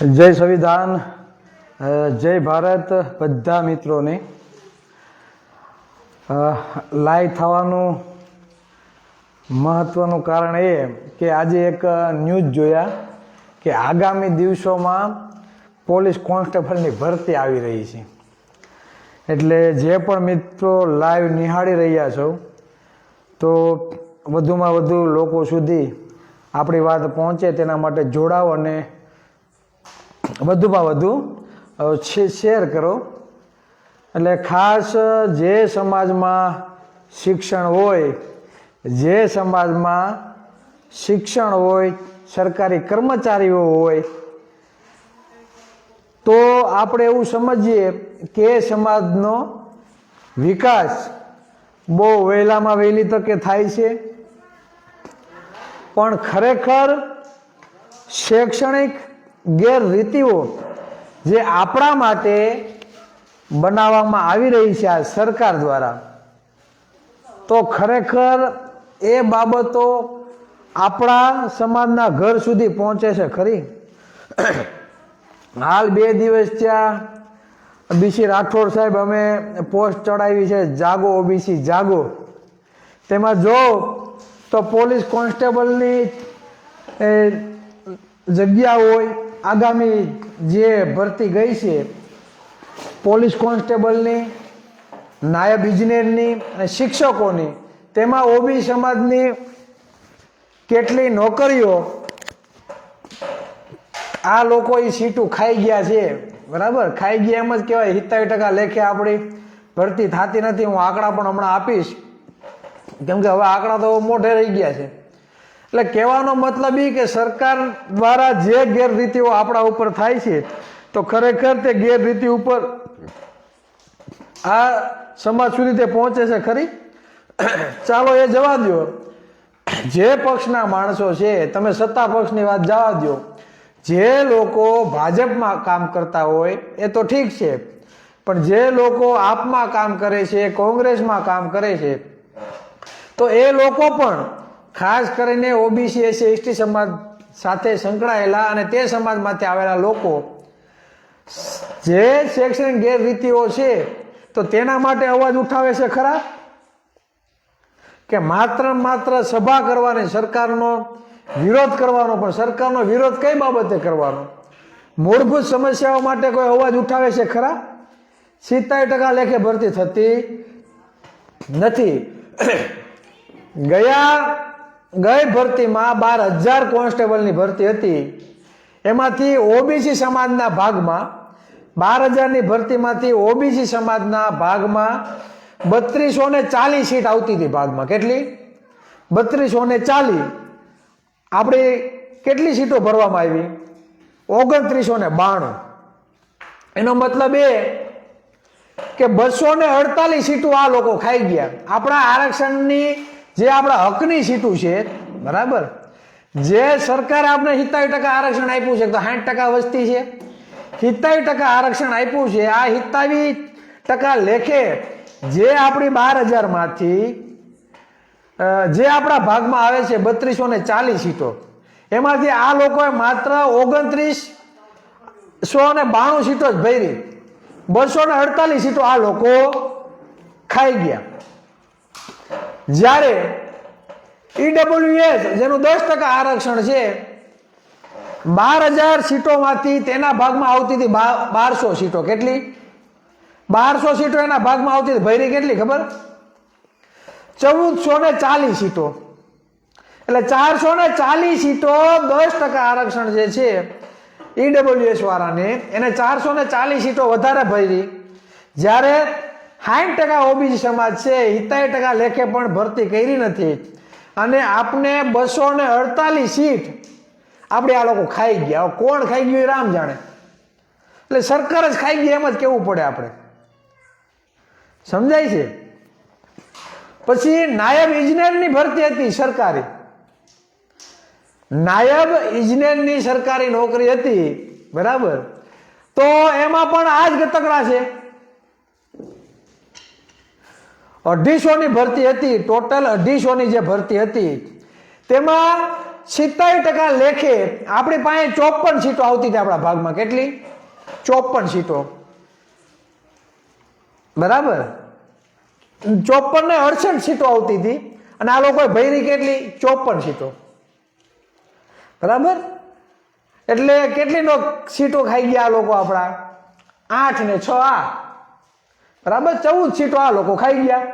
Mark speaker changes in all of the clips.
Speaker 1: જય સંવિધાન, જય ભારત બધા મિત્રોને. લાઈવ થવાનું મહત્વનું કારણ એ કે આજે એક ન્યૂઝ જોયા કે આગામી દિવસોમાં પોલીસ કોન્સ્ટેબલની ભરતી આવી રહી છે. એટલે જે પણ મિત્રો લાઈવ નિહાળી રહ્યા છો તો વધુમાં વધુ લોકો સુધી આપણી વાત પહોંચે તેના માટે જોડાઓ અને વધુમાં વધુ શેર કરો. એટલે ખાસ જે સમાજમાં શિક્ષણ હોય, જે સમાજમાં શિક્ષણ હોય, સરકારી કર્મચારીઓ હોય, તો આપણે એવું સમજીએ કે સમાજનો વિકાસ બહુ વહેલામાં વહેલી તકે થાય છે. પણ ખરેખર શૈક્ષણિક ગેરરીતિઓ જે આપણા માટે બનાવવામાં આવી રહી છે આ સરકાર દ્વારા, તો ખરેખર એ બાબતો આપણા સમાજના ઘર સુધી પહોંચે છે ખરી? હાલ 2 દિવસ ત્યાં બીસી રાઠોડ સાહેબ અમે પોસ્ટ ચડાવી છે, જાગો ઓબીસી જાગો. તેમાં જો તો પોલીસ કોન્સ્ટેબલની જગ્યા હોય, આગામી જે ભરતી ગઈ છે પોલીસ કોન્સ્ટેબલની, નાયબ ઇજનેરની અને શિક્ષકોની, તેમાં ઓબી સમાજની કેટલી નોકરીઓ આ લોકો એ સીટું ખાઈ ગયા છે. બરાબર, ખાઈ ગયા એમ જ કહેવાય. 70% લેખે આપણી ભરતી થતી નથી. હું આંકડા પણ હમણાં આપીશ, કેમ કે હવે આંકડા તો મોઢે રહી ગયા છે. એટલે કહેવાનો મતલબ એ કે સરકાર દ્વારા જે ગેરરીતિઓ આપણા ઉપર થાય છે, તો ખરેખર તે ગેરરીતિ ઉપર આ સમાજ સુધી તે પહોંચે છે ખરી? ચાલો એ જવા દો. જે પક્ષના માણસો છે, તમે સત્તા પક્ષની વાત જવા દો, જે લોકો ભાજપમાં કામ કરતા હોય એ તો ઠીક છે, પણ જે લોકો આપમાં કામ કરે છે, કોંગ્રેસમાં કામ કરે છે, તો એ લોકો પણ ખાસ કરીને ઓબીસી એસસી એસટી સમાજ સાથે સંકળાયેલા અને તે સમાજમાંથી આવેલા લોકો જે શૈક્ષણિક ગેરરીતિઓ છે તો તેના માટે અવાજ ઉઠાવે છે ખરા? કે માત્ર સભા કરવાની, સરકારનો વિરોધ કરવાનો? પણ સરકારનો વિરોધ કઈ બાબતે કરવાનો? મૂળભૂત સમસ્યાઓ માટે કોઈ અવાજ ઉઠાવે છે ખરા? 70% લેખે ભરતી થતી નથી. ગઈ ભરતીમાં 12,000 કોન્સ્ટેબલની ભરતી હતી. એમાંથી ઓબીસી સમાજના ભાગમાં 12,000ની ભરતીમાંથી ઓબીસી સમાજના ભાગમાં 3240 સીટ આવતી હતી. ભાગમાં કેટલી? 3240. આપણે કેટલી સીટો ભરવામાં આવી? 2992. એનો મતલબ એ કે 248 સીટો આ લોકો ખાઈ ગયા. આપણા આરક્ષણની, જે આપણા હકની સીટો છે, બરાબર, જે સરકારે આપણે 70% આરક્ષણ આપ્યું છે, તો 60% વસ્તી છે, 70% આરક્ષણ આપ્યું છે. આ 27% લેખે જે આપણી 12,000 માંથી જે આપણા ભાગમાં આવે છે 3240 સીટો, એમાંથી આ લોકોએ માત્ર 2992 સીટો જ ભરી. 248 સીટો આ લોકો ખાઈ ગયા. જ્યારે ઈડબ્લ્યુએસ જેનું 10% આરક્ષણ છે, 12,000 સીટોમાંથી તેના ભાગમાં આવતી હતી 1200 સીટો. કેટલી? 1200 સીટો એના ભાગમાં આવતી હતી. ભરી કેટલી ખબર? 1440 સીટો. એટલે 440 સીટો, 10% આરક્ષણ જે છે ઈડબ્લ્યુએસ વાળાને, એને 440 સીટો વધારે ભરી. જ્યારે 60% ઓબીસી સમાજ છે, 70% લેખે પણ ભરતી કરી નથી, અને આપને 248 સીટ આપણે આ લોકો ખાઈ ગયા. કોણ ખાઈ ગયું એ રામ જાણે. એટલે સરકાર જ ખાઈ ગઈ એમ જ કેવું પડે આપણે. સમજાય છે? પછી નાયબ ઇજનેરની ભરતી હતી સરકારી. નાયબ ઇજનેરની સરકારી નોકરી હતી, બરાબર, તો એમાં પણ આ જ ગતકડા છે. 250 ની ભરતી હતી. ટોટલ 250 ની જે ભરતી હતી તેમાં 70% લેખે આપણી પાસે 54 સીટો આવતી હતી આપણા ભાગમાં. કેટલી? 54 સીટો. બરાબર, 54 ને 68 સીટો આવતી હતી અને આ લોકોએ ભરી કેટલી? 54 સીટો. બરાબર, એટલે કેટલી સીટો ખાઈ ગયા આ લોકો આપણા? 8 ને 6 આ. બરાબર, 14 સીટો આ લોકો ખાઈ ગયા.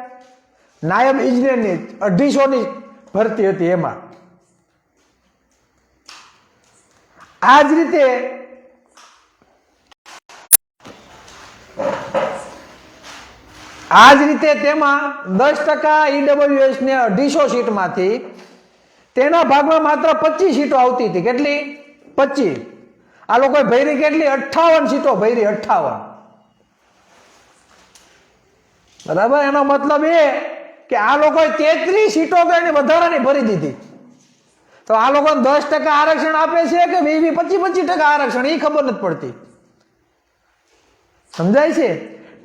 Speaker 1: નાયબ ઇજનેરની 250 ની ભરતી હતી એમાં. આ જ રીતે તેમાં 10% ઈડબ્લ્યુએસ ને 250 સીટમાંથી તેના ભાગમાં માત્ર 25 સીટો આવતી હતી. કેટલી? 25. આ લોકોએ ભરી કેટલી? 58 સીટો ભરી. 58. બરાબર, એનો મતલબ એ કે આ લોકોએ 33 સીટો એની વધારાની ભરી દીધી. તો આ લોકો 10% આરક્ષણ આપે છે કે 20-25% આરક્ષણ, એ ખબર નથી પડતી. સમજાય છે?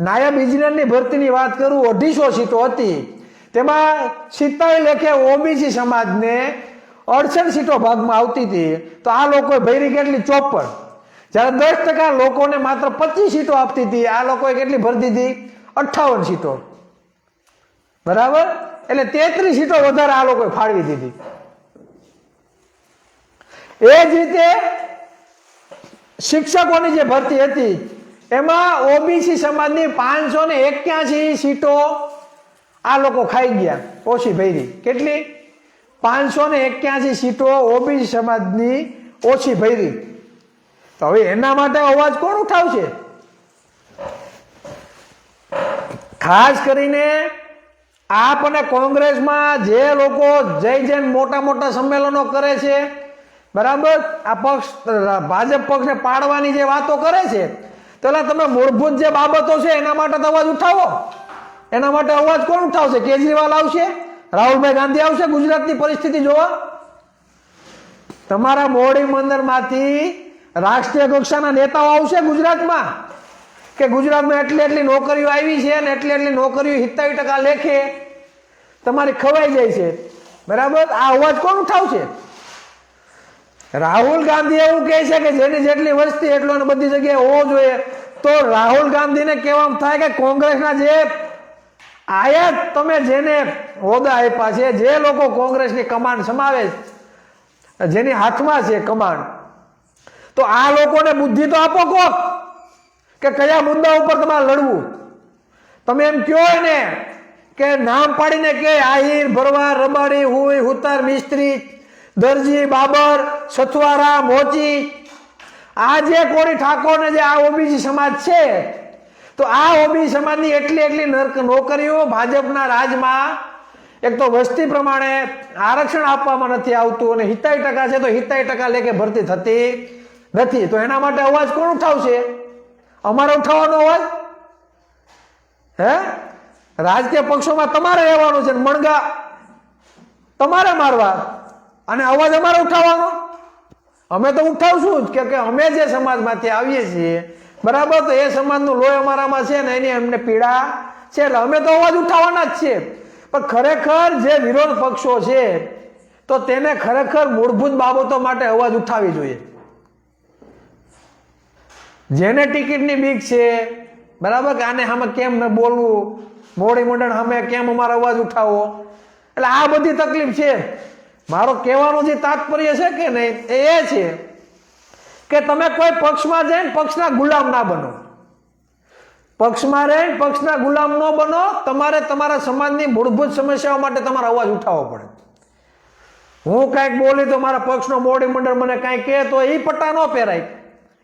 Speaker 1: નાયબ ઇજનેરની ભરતીની વાત કરું, 250 સીટો હતી, તેમાં 70 લેખે ઓબીસી સમાજને 68 સીટો ભાગમાં આવતી હતી. તો આ લોકોએ ભરી કેટલી? 54. જ્યારે 10% લોકોને માત્ર 25 સીટો આપતી હતી, આ લોકોએ કેટલી ભરી દીધી? 58 સીટો. બરાબર, એટલે 33 સીટો વધારે આ લોકોએ ફાળવી દીધી. એ જ રીતે શિક્ષકોની જે ભરતી હતી એમાં ઓબીસી સમાજની 581 સીટો આ લોકો ખાઈ ગયા, ઓછી ભરી. કેટલી? 581 સીટો ઓબીસી સમાજની ઓછી ભરી. તો હવે એના માટે અવાજ કોણ ઉઠાવશે? ખાસ કરીને આપ અને કોંગ્રેસમાં જે લોકો જય મોટા મોટા સંમેલનો કરે છે, બરાબર, આ પક્ષ ભાજપ પક્ષને પાડવાની જે વાતો કરે છે, તો તમે મૂળભૂત જે બાબતો છે એના માટે તો અવાજ ઉઠાવો. એના માટે અવાજ કોણ ઉઠાવશે? કેજરીવાલ આવશે? રાહુલભાઈ ગાંધી આવશે ગુજરાતની પરિસ્થિતિ જોવા? તમારા મોવડી મંદિરમાંથી રાષ્ટ્રીય કક્ષાના નેતાઓ આવશે ગુજરાતમાં કે ગુજરાતમાં એટલી નોકરીઓ આવી છે અને એટલી નોકરીઓ 70% લેખે તમારી ખવાઈ જાય છે. બરાબર, આ અવાજ કોણ ઉઠાવશે? રાહુલ ગાંધી એવું કહે છે કે જેની જેટલી વસ્તી એટલો બધી જગ્યાએ હોવો જોઈએ. તો રાહુલ ગાંધીને કહેવામાં થાય કે કોંગ્રેસના જે આયાત તમે જેને હોદ્દા આપ્યા છે, જે લોકો કોંગ્રેસની કમાન્ડ સમાવે, જેની હાથમાં છે કમાન્ડ, તો આ લોકોને બુદ્ધિ તો આપો કોક કે કયા મુદ્દા ઉપર તમારે લડવું. તમે એમ કહો ને કે નામ પાડીને કે આહિર, ભરવાડ, રબારી, હુઈ, હુતાર, મિસ્ત્રી, દરજી, બાબર, સથવારા, મોચી, આ જે કોળી ઠાકોર ને જે આ ઓબીસી સમાજ છે, તો આ ઓબીસી સમાજની એટલી નોકરીઓ ભાજપના રાજમાં એક તો વસ્તી પ્રમાણે આરક્ષણ આપવામાં નથી આવતું અને 70% છે તો 70% લેખે ભરતી થતી નથી. તો એના માટે અવાજ કોણ ઉઠાવશે? અમારે ઉઠાવવાનો અવાજ? હે? રાજકીય પક્ષોમાં તમારે રહેવાનું છે, મણગા તમારે મારવા અને અવાજ અમારે ઉઠાવવાનો? અમે તો ઉઠાવશું જ કે અમે જે સમાજમાંથી આવીએ છીએ, બરાબર, તો એ સમાજનું લોહી અમારામાં છે ને એની અમને પીડા છે, એટલે અમે તો અવાજ ઉઠાવવાના જ છીએ. પણ ખરેખર જે વિરોધ પક્ષો છે તો તેને ખરેખર મૂળભૂત બાબતો માટે અવાજ ઉઠાવવી જોઈએ. જેને ટિકિટની બીક છે, બરાબર, કે આને સામે કેમ ન બોલવું, મોવડી મંડળ સામે કેમ અમારો અવાજ ઉઠાવવો, એટલે આ બધી તકલીફ છે. મારો કહેવાનો જે તાત્પર્ય છે કે નહીં એ છે કે તમે કોઈ પક્ષમાં જઈને પક્ષના ગુલામ ના બનો. પક્ષમાં રહીને પક્ષના ગુલામ ન બનો. તમારે તમારા સમાજની મૂળભૂત સમસ્યાઓ માટે તમારો અવાજ ઉઠાવવો પડે. હું કાંઈક બોલી તો મારા પક્ષનો મોવડી મંડળ મને કાંઈ કહે તો એ પટ્ટા ન પહેરાય,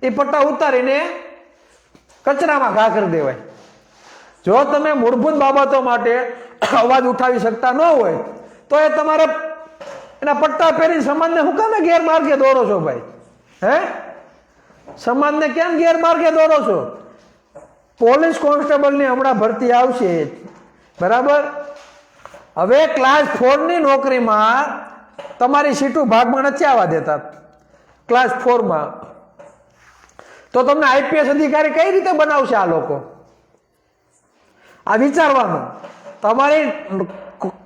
Speaker 1: એ પટ્ટા ઉતારીને કચરામાં ઘા કરી દેવાય. જો તમે મૂળભૂત બાબતો માટે અવાજ ઉઠાવી શકતા ન હોય તો એ તમારે એના પટ્ટા પહેરીને સમાજને હું કામે ગેરમાર્ગે દોરો છો ભાઈ? હે? સમાજને કેમ ગેરમાર્ગે દોરો છો? પોલીસ કોન્સ્ટેબલની હમણાં ભરતી આવશે, બરાબર. હવે ક્લાસ 4 ની નોકરીમાં તમારી સીટો ભાગમાં નથી આવવા દેતા ક્લાસ 4 માં, તો તમને આઈપીએસ અધિકારી કઈ રીતે બનાવશે આ લોકો? આ વિચારવાનું. તમારી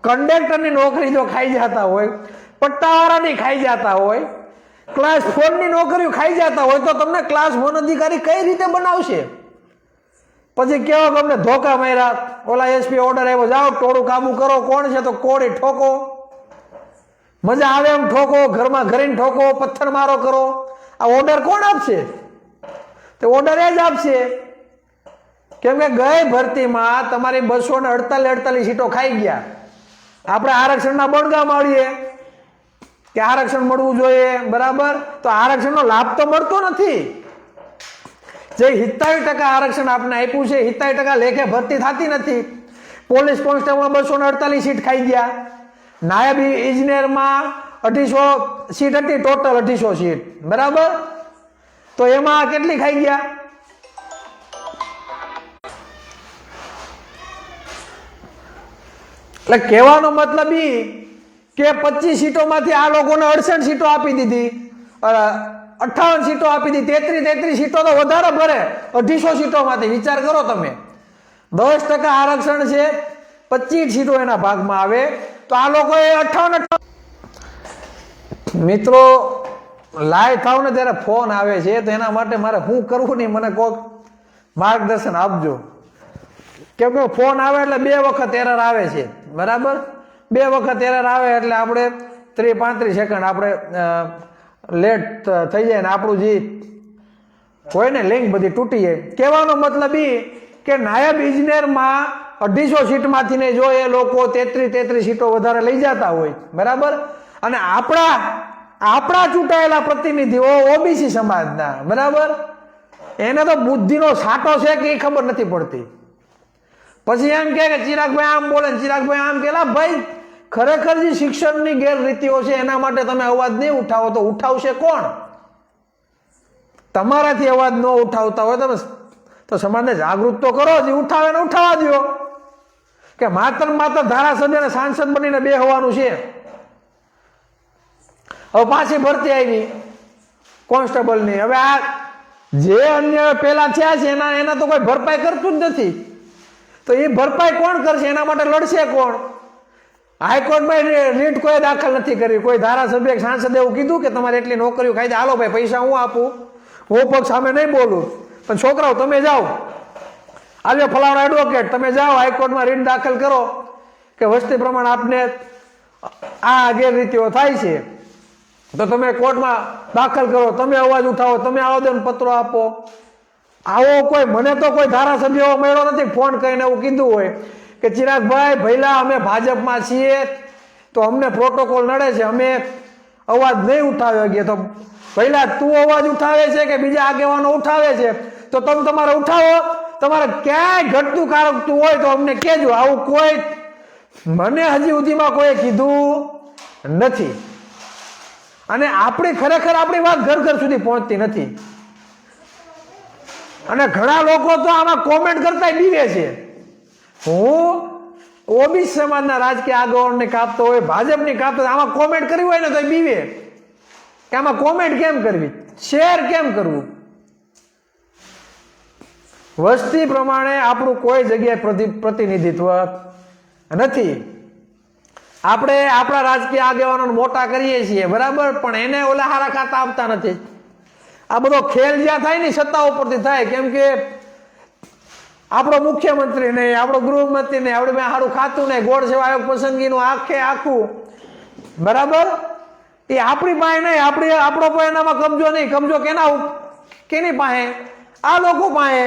Speaker 1: કંડક્ટરની નોકરી જો ખાઈ જતા હોય પટ્ટાવાળાની ખાઈ જતા હોય, ક્લાસ 4 ની નોકરીઓ ખાઈ જતા હોય, તો તમને ક્લાસ 1 અધિકારી કઈ રીતે બનાવશે? પછી કેવો કે અમને ધોકા માર્યા, ઓલા એસપી ઓર્ડર આવ્યો, જાઓ ટોળું કાબુ કરો, કોણ છે? તો કોળી ઠોકો, મજા આવે એમ ઠોકો, ઘરમાં ઘરીને ઠોકો, પથ્થર મારો કરો. આ ઓર્ડર કોણ આપશે? તો ઓર્ડર એ જ આપશે. કેમ કે ગઈ ભરતીમાં તમારી 248 સીટો ખાઈ ગયા. આપણે આરક્ષણના બણગા માળીએ કે આરક્ષણ મળવું જોઈએ, બરાબર, તો આરક્ષણનો લાભ તો મળતો નથી. જે 87% આરક્ષણ આપણે આપ્યું છે, 87% લેખે ભરતી થતી નથી. પોલીસ કોન્સ્ટેબલમાં 248 સીટ ખાઈ ગયા. નાયબ ઇજનેરમાં 250 સીટ હતી, ટોટલ 250 સીટ, બરાબર, તો એમાં કેટલી ખાઈ ગયા? એટલે કહેવાનો મતલબ ઈ કે 25 સીટોમાંથી આ લોકોને 68 સીટો આપી દીધી, 58 સીટો આપી દીધી, 33 સીટો તો વધારે ભરે 250 સીટોમાંથી. વિચાર કરો તમે, 10% આરક્ષણ છે, 25 સીટો એના ભાગમાં આવે, તો આ લોકોએ 58. મિત્રો લાઈવ થાવ ને ત્યારે ફોન આવે છે, તો એના માટે મારે શું કરવું નહીં, મને કોઈક માર્ગદર્શન આપજો. કેમ કે ફોન આવે એટલે 2 વખત એરર આવે છે, બરાબર, 2 વખત એરર આવે એટલે આપણે 30-35 સેકન્ડ આપણે લેટ થઈ જાય ને આપણું જે હોય ને લિંક બધી તૂટી જાય. કહેવાનો મતલબ એ કે નાયબ ઇજનેરમાં 250 સીટમાંથી ને જો એ લોકો 33 સીટો વધારે લઈ જતા હોય, બરાબર, અને આપણા ચૂંટાયેલા પ્રતિનિધિઓ ઓબીસી સમાજના, બરાબર, એને તો બુદ્ધિનો સાટો છે કે એ ખબર નથી પડતી. પછી એમ કે ચિરાગભાઈ આમ બોલે, ચિરાગભાઈ આમ કેલા, ભાઈ ખરેખર જે શિક્ષણની ગેરરીતિઓ છે એના માટે તમે અવાજ નહીં ઉઠાવો તો ઉઠાવશે કોણ? તમારાથી અવાજ ન ઉઠાવતા હોય તમે તો સમાજને જાગૃત તો કરો, જે ઉઠાવે ને ઉઠાવવા દો. કે માત્ર ધારાસભ્ય અને સાંસદ બનીને બેહવાનું છે. હવે પાછી ભરતી આવી કોન્સ્ટેબલની. હવે આ જે અન્ય પેલા થયા છે એના તો કોઈ ભરપાઈ કરતું જ નથી, તો એ ભરપાઈ કોણ કરશે? એના માટે લડશે કોણ? હાઈકોર્ટમાં રીટ કોઈ દાખલ નથી કરી. કોઈ ધારાસભ્ય સાંસદે એવું કીધું કે તમારે એટલી નોકરીઓ ખાઈ જાય, હાલો ભાઈ પૈસા હું આપું, હું પક્ષ સામે નહીં બોલું, પણ છોકરાઓ તમે જાઓ, આવ્યો ફલાણા એડવોકેટ, તમે જાઓ હાઈકોર્ટમાં રીટ દાખલ કરો કે વસ્તી પ્રમાણે આપને આ ગેરરીતિઓ થાય છે, તો તમે કોર્ટમાં દાખલ કરો, તમે અવાજ ઉઠાવો, તમે આવેદન પત્રો આપો. આવો કોઈ, મને તો કોઈ ધારાસભ્ય એવો મળ્યો નથી ફોન કરીને એવું કીધું હોય કે ચિરાગભાઈ ભઈલા અમે ભાજપમાં છીએ તો અમને પ્રોટોકોલ નડે છે, અમે અવાજ નહીં ઉઠાવી શકીએ. તો ભઈલા તું અવાજ ઉઠાવે છે કે બીજા આગેવાનો ઉઠાવે છે, તો તમે તમારે ઉઠાવો. તમારે ક્યાંય ઘટતું કારકતું હોય તો અમને કહેજો. આવું કોઈ મને હજી સુધીમાં કોઈ કીધું નથી. અને ખરેખર આપણી વાત ઘર ઘર સુધી પહોંચતી નથી. અને ઘણા લોકો તો આમાં કોમેન્ટ કરતા બીવે છે. હું ઓબીસી સમાજના રાજકીય આગેવાનને કાપતો હોય, ભાજપની કાપતો હોય, આમાં કોમેન્ટ કરવી હોય ને તો બીવે કે આમાં કોમેન્ટ કેમ કરવી, શેર કેમ કરવું. વસ્તી પ્રમાણે આપણું કોઈ જગ્યાએ પ્રતિનિધિત્વ નથી. આપણે આપણા રાજકીય આગેવાનો મોટા કરીએ છીએ, બરાબર, પણ એને ઓલા હારા ખાતા આપતા નથી. આ બધો ખેલ જ્યાં થાય ને સત્તા ઉપરથી થાય. કેમ કે આપણો મુખ્યમંત્રી નહીં, આપણો ગૃહમંત્રી નહીં, આપણે સારું ખાતું નહીં, ગોળ સેવા આયોગ પસંદગીનું આખું, બરાબર, એ આપણી પાસે નહીં. આપણો કોઈ એનામાં કબજો નહીં. કબજો કેની પાસે? આ લોકો પાસે.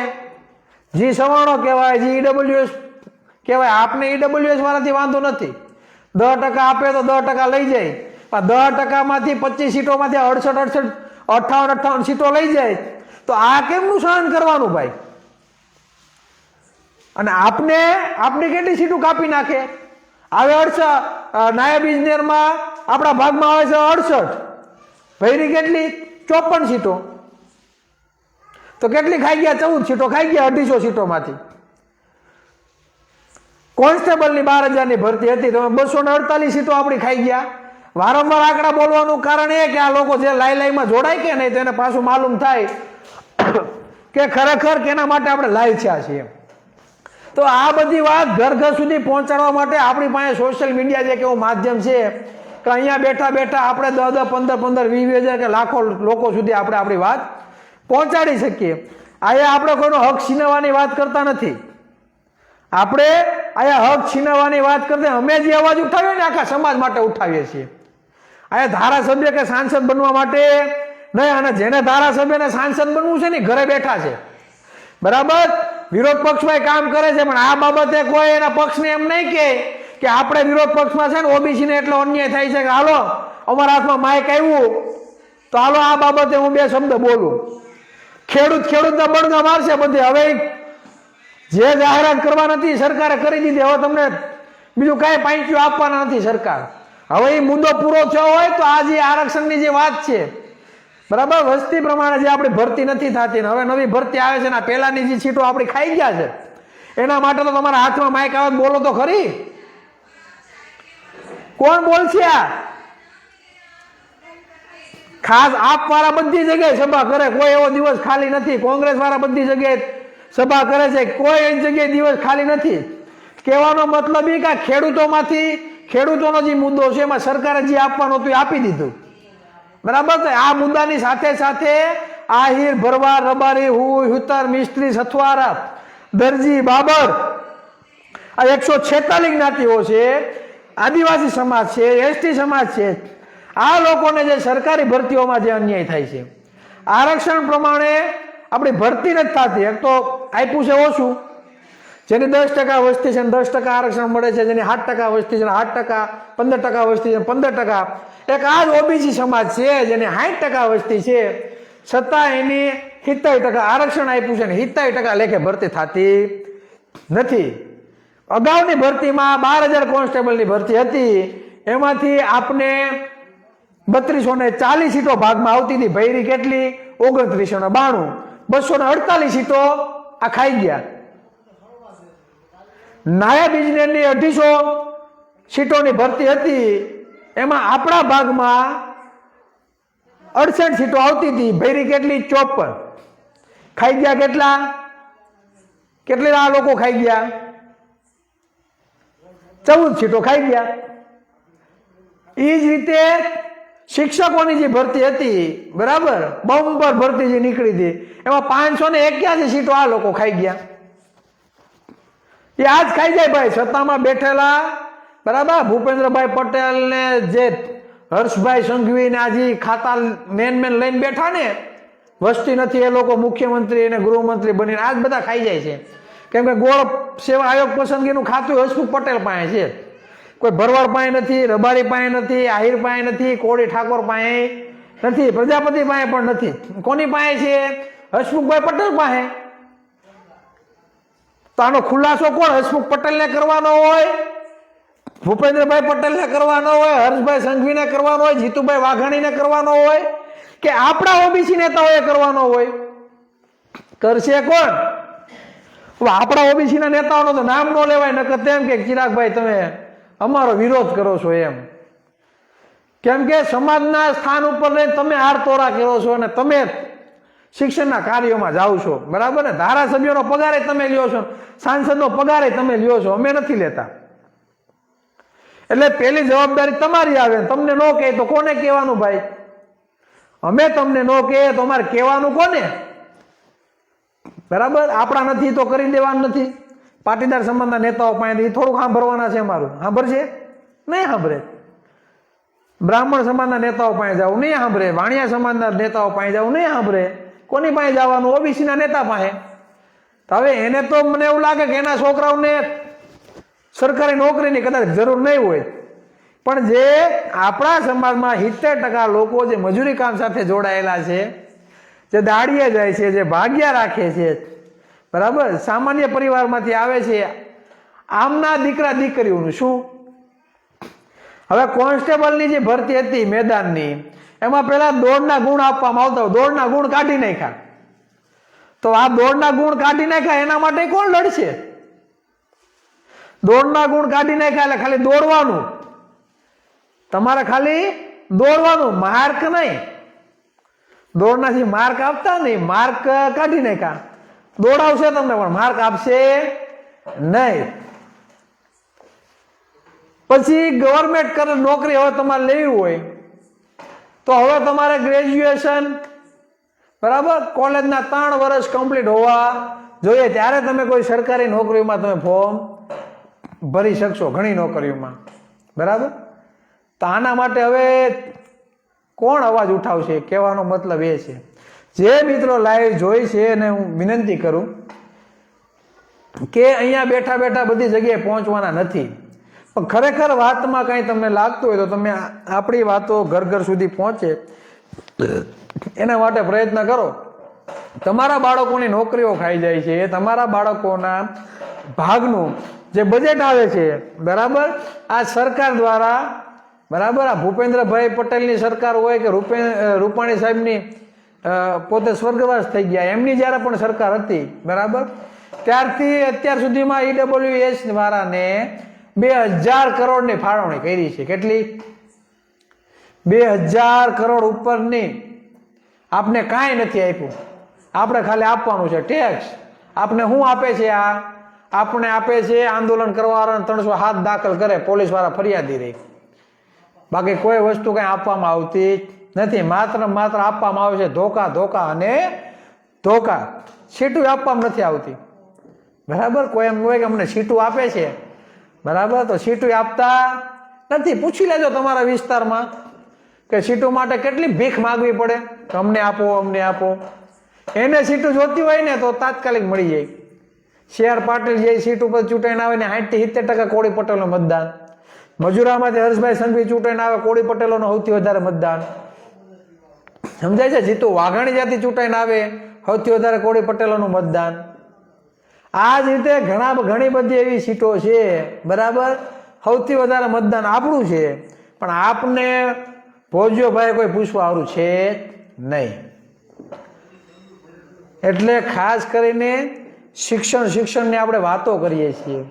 Speaker 1: જી સવાણો કહેવાય, જી ઈડબ્લ્યુએસ કહેવાય. આપને ઈડબ્લ્યુએસ વાળાથી વાંધો નથી, 10% આપે તો 10% લઈ જાય. પણ 10%માંથી 25 સીટોમાંથી 58 સીટો લઈ જાય તો આ કેમનું સહન કરવાનું ભાઈ? અને આપને કેટલી સીટો કાપી નાખે? આવે 68, નાયબ ઇજનેરમાં આપણા ભાગમાં આવે છે 68, ભૈરી કેટલી? 54 સીટો. તો કેટલી ખાઈ ગયા? 14 સીટો ખાઈ ગયા 250 સીટોમાંથી. કોન્સ્ટેબલની 12,000ની ભરતી હતી, તો 248 સીટો આપણી ખાઈ ગયા. વારંવાર આંકડા બોલવાનું કારણ એ કે આ લોકો જે લાઈમાં જોડાય કે નહીં તો એને પાછું માલુમ થાય કે ખરેખર કેના માટે આપણે લાઈવ થયા છીએ. તો આ બધી વાત ઘર ઘર સુધી પહોંચાડવા માટે આપણી પાસે સોશિયલ મીડિયા જે કેવું માધ્યમ છે કે અહીંયા બેઠા બેઠા આપણે 10 10 15 15 20 હજાર કે લાખો લોકો સુધી આપણે આપણી વાત પહોંચાડી શકીએ. અહીંયા આપણે કોઈનો હક છીનવવાની વાત કરતા નથી. આપણે અહીંયા હક છીનવવાની વાત કરતા અમે જે અવાજ ઉઠાવ્યો ને આખા સમાજ માટે ઉઠાવીએ છીએ. અહીંયા ધારાસભ્ય કે સાંસદ બનવા માટે નહીં, અને જેને ધારાસભ્ય ને સાંસદ બનવું છે ને ઘરે બેઠા છે, બરાબર. વિરોધ પક્ષમાં કામ કરે છે, પણ આ બાબતે કોઈ એના પક્ષને એમ નહીં કે આપણે વિરોધ પક્ષમાં છે ને ઓબીસી ને એટલો અન્યાય થાય છે કે હાલો અમારા હાથમાં માઇક આવ્યું તો હાલો આ બાબતે હું 2 શબ્દ બોલું. ખેડૂતના બળગા મારશે બધી. હવે જે જાહેરાત કરવા નથી સરકારે કરી દીધી, હવે તમને બીજું કાંઈ પાંચ્યું આપવાના નથી સરકાર. હવે એ મુદ્દો પૂરો થયો હોય તો આ જે આરક્ષણની જે વાત છે, બરાબર, વસ્તી પ્રમાણે જે આપણી ભરતી નથી થતી ને હવે નવી ભરતી આવે છે ને પહેલાની જે સીટો આપણી ખાઈ ગયા છે, એના માટે તો તમારા હાથમાં માઇક આવે બોલો તો ખરી. કોણ બોલશે? આ ખાસ આપ વાળા બધી જગ્યાએ સભા કરે, કોઈ એવો દિવસ ખાલી નથી. કોંગ્રેસ વાળા બધી જગ્યાએ સભા કરે છે, કોઈ એક જગ્યાએ દિવસ ખાલી નથી. કહેવાનો મતલબ એ કે ખેડૂતોમાંથી ખેડૂતોનો જે મુદ્દો છે એમાં સરકારે જે આપવાનું હતું એ આપી દીધું, બરાબર. આ મુદ્દાની સાથે સાથે આહિર, ભરવાડ, રબારી, હુતર, મિસ્ત્રી, સથવારા, દરજી, બાબર, આ 146 જ્ઞાતિઓ છે, આદિવાસી સમાજ છે, એસટી સમાજ છે. આ લોકોને જે સરકારી ભરતીઓમાં જે અન્યાય થાય છે, આરક્ષણ પ્રમાણે આપણી ભરતી નથી થતી. એક તો આપ્યું છે ઓછું, જેની 10% વસ્તી છે 10% આરક્ષણ મળે છે, જેની 7% વસ્તી છે 8%, 15% વસ્તી છે 15%. એક આ જ ઓબીસી સમાજ છે જેને 60% વસ્તી છે, છતાં એની 70% આરક્ષણ આપ્યું છે ને 70% લેખે ભરતી થતી નથી. અગાઉની ભરતીમાં 12,000 કોન્સ્ટેબલની ભરતી હતી, એમાંથી આપને 3240 સીટો ભાગમાં આવતી હતી. ભૈરી કેટલી? 2992. 248 સીટો આ ખાઈ ગયા. નાયબ ઇજનેરની 250 સીટોની ભરતી હતી, એમાં આપણા ભાગમાં 68 સીટો આવતી હતી. ભૈરી કેટલી? 54. ખાઈ ગયા કેટલા આ લોકો ખાઈ ગયા? 14 સીટો ખાઈ ગયા. એ જ રીતે શિક્ષકોની જે ભરતી હતી, બરાબર, બમ્પર ભરતી જે નીકળી હતી, એમાં 581 સીટો આ લોકો ખાઈ ગયા. એ આજ ખાઈ જાય ભાઈ. સત્તામાં બેઠેલા, બરાબર, ભૂપેન્દ્રભાઈ પટેલ ને જે હર્ષભાઈ સંઘવી ને આજે ખાતા મેન લઈને બેઠા ને, વસ્તી નથી એ લોકો મુખ્યમંત્રી અને ગૃહમંત્રી બનીને આજ બધા ખાઈ જાય છે. કેમ કે ગોળ સેવા આયોગ પસંદગીનું ખાતું હર્ષમુખ પટેલ પાસે છે, કોઈ ભરવાડ પાસે નથી, રબારી પાસે નથી, આહિર પાસે નથી, કોળી ઠાકોર પાસે નથી, પ્રજાપતિ પાસે પણ નથી. કોની પાસે છે? હર્ષમુખભાઈ પટેલ પાસે. તો આનો ખુલાસો કોણ? હર્ષમુખ પટેલને કરવાનો હોય, ભૂપેન્દ્રભાઈ પટેલને કરવાનો હોય, હર્ષભાઈ સંઘવીને કરવાનો હોય, જીતુભાઈ વાઘાણીને કરવાનો હોય, કે આપણા ઓબીસી નેતાઓએ કરવાનો હોય? કરશે કોણ? આપણા ઓબીસી ના નેતાઓનો તો નામ ન લેવાય, નકર તેમ કે ચિરાગભાઈ તમે અમારો વિરોધ કરો છો એમ. કેમ કે સમાજના સ્થાન ઉપર લઈને તમે આરતોરા કરો છો અને તમે શિક્ષણના કાર્યોમાં જાઓ છો, બરાબર ને. ધારાસભ્યોનો પગારે તમે લ્યો છો, સાંસદનો પગારે તમે લ્યો છો, અમે નથી લેતા. એટલે પેલી જવાબદારી તમારી આવે. તમને ન કહે તો કોને કહેવાનું ભાઈ? અમે તમને ન કહે તો અમારે કહેવાનું કોને? બરાબર. આપણા નથી તો કરી દેવાનું નથી. પાટીદાર સમાજના નેતાઓ પાસે થોડુંક સાંભળવાના છે અમારું, સાંભળશે? નહીં સાંભળે. બ્રાહ્મણ સમાજના નેતાઓ પાસે જવું નહીં સાંભળે, વાણિયા સમાજના નેતાઓ પાસે જવું નહીં સાંભળે. કોની પાસે જવાનું? ઓબીસીના નેતા પાસે. તો હવે એને તો મને એવું લાગે કે એના છોકરાઓને સરકારી નોકરીની કદાચ જરૂર નહીં હોય, પણ જે આપણા સમાજમાં 70% લોકો જે મજૂરી કામ સાથે જોડાયેલા છે, જે દાડીએ જાય છે, જે ભાગ્યા રાખે છે, બરાબર, સામાન્ય પરિવારમાંથી આવે છે, આમના દીકરા દીકરીઓનું શું? હવે કોન્સ્ટેબલની જે ભરતી હતી મેદાનની, એમાં પેલા દોડના ગુણ આપવામાં આવતા, દોડના ગુણ કાઢી નાખ્યા. તો આ દોડના ગુણ કાઢી નાખ્યા એના માટે કોણ લડશે? દોડના ગુણ કાઢી નાખ્યા એટલે ખાલી દોડવાનું, તમારે ખાલી દોડવાનું, માર્ક નહીં. દોડનાથી માર્ક આપતા નહીં, માર્ક કાઢી નાખ્યા. દોડાવશે તમને પણ માર્ક આપશે નહીં. પછી ગવર્મેન્ટ નોકરી હવે તમારે લેવી હોય તો હવે તમારે ગ્રેજ્યુએશન બરાબર કોલેજના 3 વર્ષ કમ્પ્લીટ હોવા જોઈએ, ત્યારે તમે કોઈ સરકારી નોકરીમાં તમે ફોર્મ ભરી શકશો, ઘણી નોકરીઓમાં બરાબર. તો આના માટે હવે કોણ અવાજ ઉઠાવશે, કહેવાનો મતલબ એ છે. જે મિત્રો લાઈવ જોઈ છે એને હું વિનંતી કરું કે અહીંયા બેઠા બેઠા બધી જગ્યાએ પહોંચવાના નથી, પણ ખરેખર વાતમાં કંઈ તમને લાગતું હોય તો તમે આપણી વાતો ઘર ઘર સુધી પહોંચે એના માટે પ્રયત્ન કરો. તમારા બાળકોની નોકરીઓ ખાઈ જાય છે, તમારા બાળકોના ભાગનું જે બજેટ આવે છે બરાબર આ સરકાર દ્વારા બરાબર, આ ભૂપેન્દ્રભાઈ પટેલની સરકાર હોય કે રૂપાણી સાહેબની પોતે સ્વર્ગવાસ થઈ ગયા એમની જ્યારે પણ સરકાર હતી બરાબર, ત્યારથી અત્યાર સુધીમાં ઈડબ્લ્યુએસ વાળાને 2000 કરોડની ફાળવણી કરી છે. કેટલી? 2000 કરોડ ઉપરની. આપને કાંઈ નથી આપ્યું, આપણે ખાલી આપવાનું છે ટેક્સ. આપને શું આપે છે? આપણે આપે છે આંદોલન કરવાવાળાને 307 દાખલ કરે, પોલીસ વાળા ફરિયાદી રહી, બાકી કોઈ વસ્તુ કઈ આપવામાં આવતી નથી. માત્ર આપવામાં આવે છે ધોકા, ધોકા અને ધોકા. સીટું આપવામાં નથી આવતી બરાબર. કોઈ એમ હોય કે અમને સીટું આપે છે બરાબર, તો સીટું આપતા નથી. પૂછી લેજો તમારા વિસ્તારમાં કે સીટું માટે કેટલી ભીખ માગવી પડે, અમને આપો, અમને આપો. એને સીટું જોતી હોય ને તો તાત્કાલિક મળી જાય. CR પાટીલ જે સીટ ઉપર ચૂંટાઈને આવે ને 60-70% કોળી પટેલનું મતદાન. મજૂરામાંથી હર્ષભાઈ સંઘવી ચૂંટાઈને આવે, કોળી પટેલોનું સૌથી વધારે મતદાન. સમજાય છે? જીતુ વાઘાણી જાતિ ચૂંટાઈને આવે, સૌથી વધારે કોળી પટેલોનું મતદાન. આ જ રીતે ઘણી બધી એવી સીટો છે બરાબર, સૌથી વધારે મતદાન આપણું છે, પણ આપને ભોજ્યોભાઈ કોઈ પૂછવા વાળું છે નહીં. એટલે ખાસ કરીને શિક્ષણની આપણે વાતો કરીએ છીએ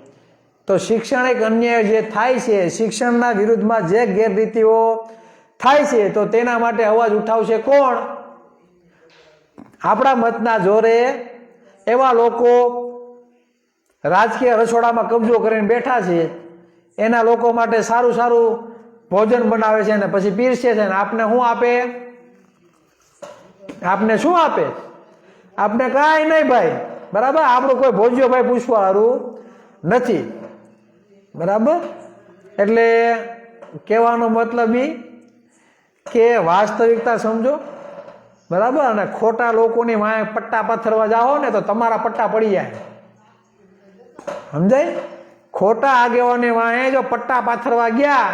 Speaker 1: તો શિક્ષણ એક અન્યાય જે થાય છે, શિક્ષણના વિરુદ્ધમાં જે ગેરરીતિઓ થાય છે તો તેના માટે અવાજ ઉઠાવશે કોણ? આપણા મતના જોરે એવા લોકો રાજકીય રસોડામાં કબજો કરીને બેઠા છે, એના લોકો માટે સારું સારું ભોજન બનાવે છે ને પછી પીરસે છે ને આપને શું આપે? આપને શું આપે? આપને કાંઈ નહીં ભાઈ બરાબર. આપણું કોઈ ભોજ્યો ભાઈ પૂછવા સારું નથી બરાબર. એટલે કહેવાનો મતલબ કે વાસ્તવિકતા સમજો બરાબર, અને ખોટા લોકોની વાંહે પટ્ટા પથરવા જાઓ ને તો તમારા પટ્ટા પડી જાય. સમજાય? ખોટા આગેવાની વાંહે જો પટ્ટા પાથરવા ગયા,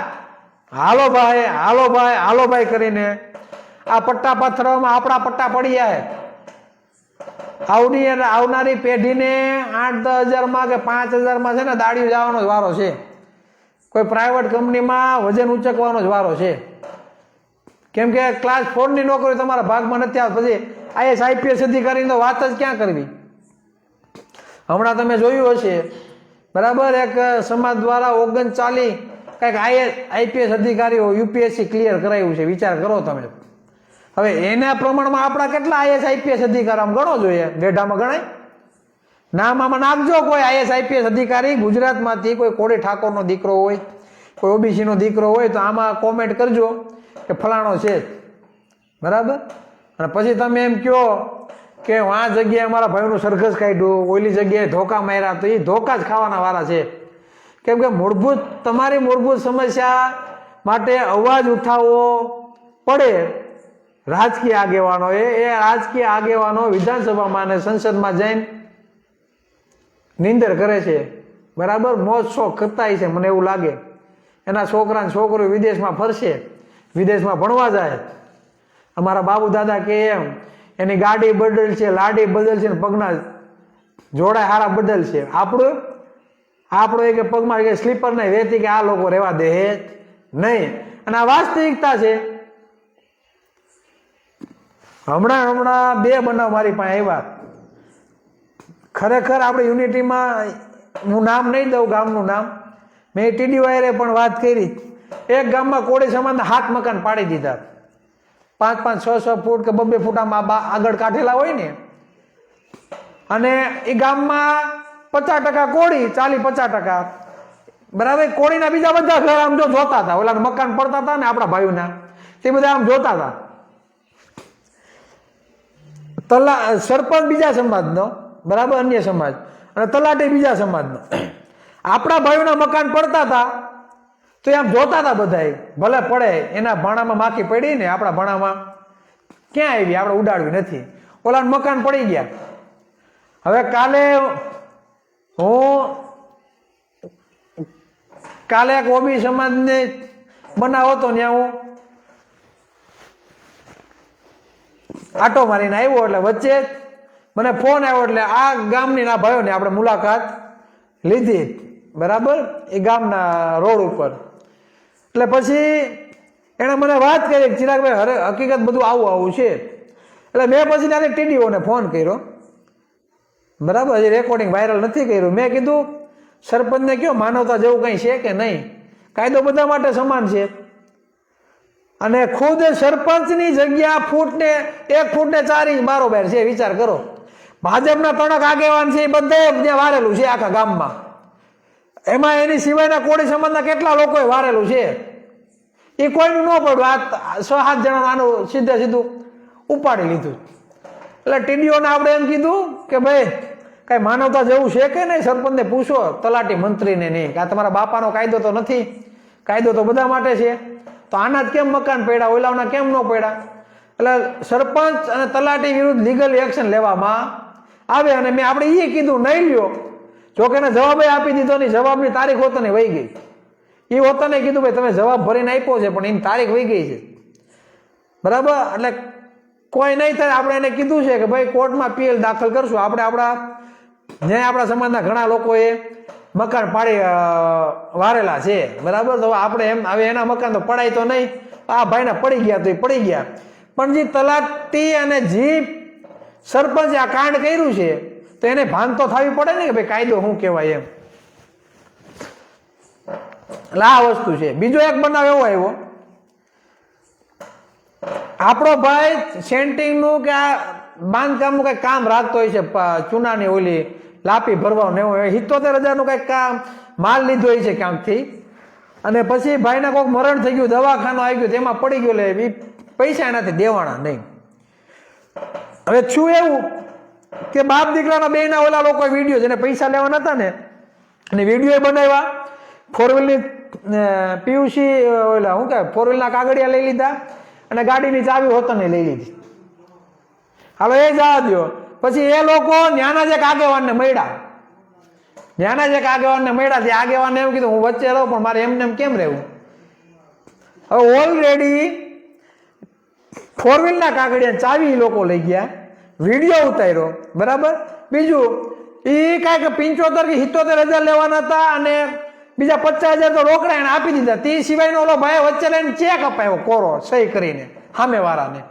Speaker 1: હાલો ભાઈ, હાલો ભાઈ, હાલો ભાઈ કરીને આ પટ્ટા પાથરવામાં આપણા પટ્ટા પડી જાય. આવનારી પેઢીને 8-10 હજારમાં કે 5,000માં છે ને દાડિયું જવાનો જ વારો છે. કોઈ પ્રાઇવેટ કંપનીમાં વજન ઉચકવાનો જ વારો છે. કેમ કે ક્લાસ 4ની નોકરી તમારા ભાગમાં નથી આવતી, પછી IAS IPS અધિકારીની તો વાત જ ક્યાં કરવી. હમણાં તમે જોયું હશે બરાબર, એક સમાજ દ્વારા 39 કંઈક IAS IPS અધિકારીઓ UPSC ક્લિયર કરાવ્યું છે. વિચાર કરો તમે. હવે એના પ્રમાણમાં આપણા કેટલા IAS IPS અધિકારી આમ ગણો જોઈએ, ગેઢામાં ગણાય? નામ આમાં નાખજો કોઈ IAS IPS અધિકારી ગુજરાતમાંથી, કોઈ કોળી ઠાકોરનો દીકરો હોય, કોઈ OBC નો દીકરો હોય તો આમાં કોમેન્ટ કરજો કે ફલાણો છે બરાબર. અને પછી તમે એમ કહો કે આ જગ્યાએ અમારા ભાઈનું સરઘસ કાઢ્યું, ઓલી જગ્યાએ ધોકા માર્યા, તો એ ધોકા જ ખાવાના વાળા છે. કેમ કે તમારી મૂળભૂત સમસ્યા માટે અવાજ ઉઠાવવો પડે રાજકીય આગેવાનો. એ રાજકીય આગેવાનો વિધાનસભામાં અને સંસદમાં જઈને નિંદર કરે છે બરાબર, મોજ શોખ કરતા છે. મને એવું લાગે એના છોકરા છોકરીઓ વિદેશમાં ફરશે, વિદેશમાં ભણવા જાય. અમારા બાબુ દાદા કે એમ એની ગાડી બદલ છે, લાડી બદલ છે, પગના જોડા હારા બદલ છે. આપણો એ કે પગમાં કે સ્લીપર નહીં વેતી કે આ લોકો રહેવા દે નહીં. અને આ વાસ્તવિકતા છે. હમણાં 2 બનાવ મારી પાસે આવ્યા. ખરેખર આપણે યુનિટીમાં, હું નામ નહીં દઉં ગામનું નામ, મેં TDYરે પણ વાત કરી. એક ગામમાં કોળી સમાજના 7 મકાન પાડી દીધા, 5-5, 6-6 ફૂટ કે 2-2 ફૂટ આગળ કાઢેલા હોય ને. અને એ ગામમાં 50% કોળી, 40-50%. બરાબર. કોળીના બીજા બધા ઘર આમ જોતા હતા, ઓલા મકાન પડતા હતા ને આપણા ભાઈઓના, તે બધા આમ જોતા હતા. સરપંચ બીજા સમાજનો, બરાબર, અન્ય સમાજ, અને તલાટી બીજા સમાજનો. આપણા ભાઈઓના મકાન પડતા હતા તો આમ જોતા હતા બધા, ભલે પડે, એના ભાણામાં માખી પડી ને આપણા ભાણામાં ક્યાં આવી, આપણે ઉડાડવી નથી. ઓલા મકાન પડી ગયા. હવે કાલે એક ઓબી સમાજને બનાવ હતો, ત્યાં હું આટો મારીને આવ્યો, એટલે વચ્ચે મને ફોન આવ્યો, એટલે આ ગામની ના ભાઈઓને આપણે મુલાકાત લીધી, બરાબર, એ ગામના રોડ ઉપર. એટલે પછી એણે મને વાત કરી, ચિરાગભાઈ હકીકત બધું આવું છે. એટલે મેં પછી ત્યાંથી ટીડીઓને ફોન કર્યો, બરાબર, હજી રેકોર્ડિંગ વાયરલ નથી કર્યું. મેં કીધું સરપંચને કયો માનવતા જેવું કંઈ છે કે નહીં, કાયદો બધા માટે સમાન છે. અને ખુદ સરપંચની જગ્યા 1 ફૂટને 4 ઇંચ બારોબાર છે, વિચાર કરો. ભાજપના 3 આગેવાન છે, એ બધે ત્યાં વારેલું છે આખા ગામમાં. એમાં એની સિવાયના કોળી સમાજના કેટલા લોકોએ વારેલું છે, એ કોઈનું ન પડ્યું. આ 6-7 જણાનું આનું સીધું ઉપાડી લીધું. એટલે ટીડીઓને આપણે એમ કીધું કે ભાઈ કઈ માનવતા જેવું છે કે નહીં, સરપંચને પૂછો, તલાટી મંત્રીને નહીં, કે આ તમારા બાપાનો કાયદો તો નથી, કાયદો તો બધા માટે છે, તો આના જ કેમ મકાન પડ્યા, ઓલાના કેમ ન પડ્યા. એટલે સરપંચ અને તલાટી વિરુદ્ધ લીગલ એક્શન લેવામાં આવે. અને મેં આપણે એ કીધું, નહીં લ્યો. જોકે એને જવાબ આપી દીધો નહીં, જવાબની તારીખ હોતને વહી ગઈ. એ હોતને કીધું ભાઈ તમે જવાબ ભરીને આપ્યો છે, પણ એની તારીખ વહી ગઈ છે, બરાબર. એટલે કોઈ નહીં થાય. આપણે એને કીધું છે કે ભાઈ કોર્ટમાં પીએલ દાખલ કરશું. આપણે આપણા સમાજના ઘણા લોકોએ મકાન પાડી વારેલા છે, બરાબર. તો આપણે એમ હવે એના મકાન તો પડાય તો નહીં, આ ભાઈના પડી ગયા તો એ પડી ગયા. પણ જે તલાટી અને જે સરપંચે આ કાંડ કર્યું છે, તો એને ભાન તો થવી પડે ને કે ભાઈ કાયદો શું કહેવાય એમ. એટલે આ વસ્તુ છે. બીજો એક બનાવ એવો આવ્યો, આપણો ભાઈ સેન્ટિંગનું કે આ બાંધકામનું કઈ કામ રાખતો હોય છે, ચૂનાની ઓલી લાપી ભરવાનું એવું, 77,000નું કઈક કામ માલ લીધો હોય છે ક્યાંકથી. અને પછી ભાઈને કોઈક મરણ થઈ ગયું, દવાખાનું આવી ગયું, તેમાં પડી ગયું, એટલે એ પૈસા એનાથી દેવાના નહીં. હવે શું એવું કે બાપ દીકરાના બેના ઓલા લોકો વિડીયો, જેને પૈસા લેવાના હતા ને, અને વિડીયો બનાવ્યા, 4 વ્હીલની પીયુસી ઓલા શું કહેવાય 4 વ્હીલના કાગળિયા લઈ લીધા, અને ગાડીની ચાવી હોતને લઈ લીધી. હાલો એ જવા દો. પછી એ લોકો ન્યાના જે આગેવાનને મળ્યા, તે આગેવાનને એમ કીધું હું વચ્ચે રહું, પણ મારે એમને એમ કેમ રહેવું. હવે ઓલરેડી 4 વ્હીલના કાગળિયા ચાવી લોકો લઈ ગયા, વિડીયો ઉતાર્યો, બરાબર. બીજું એ કાંઈક 75 કે 77,000 લેવાના હતા, અને બીજા 50,000 તો રોકડા એને આપી દીધા. તે સિવાયનો ઓલો ભાઈ વચ્ચે લઈને ચેક અપાયો કોરો સહી કરીને સામેવાળાને.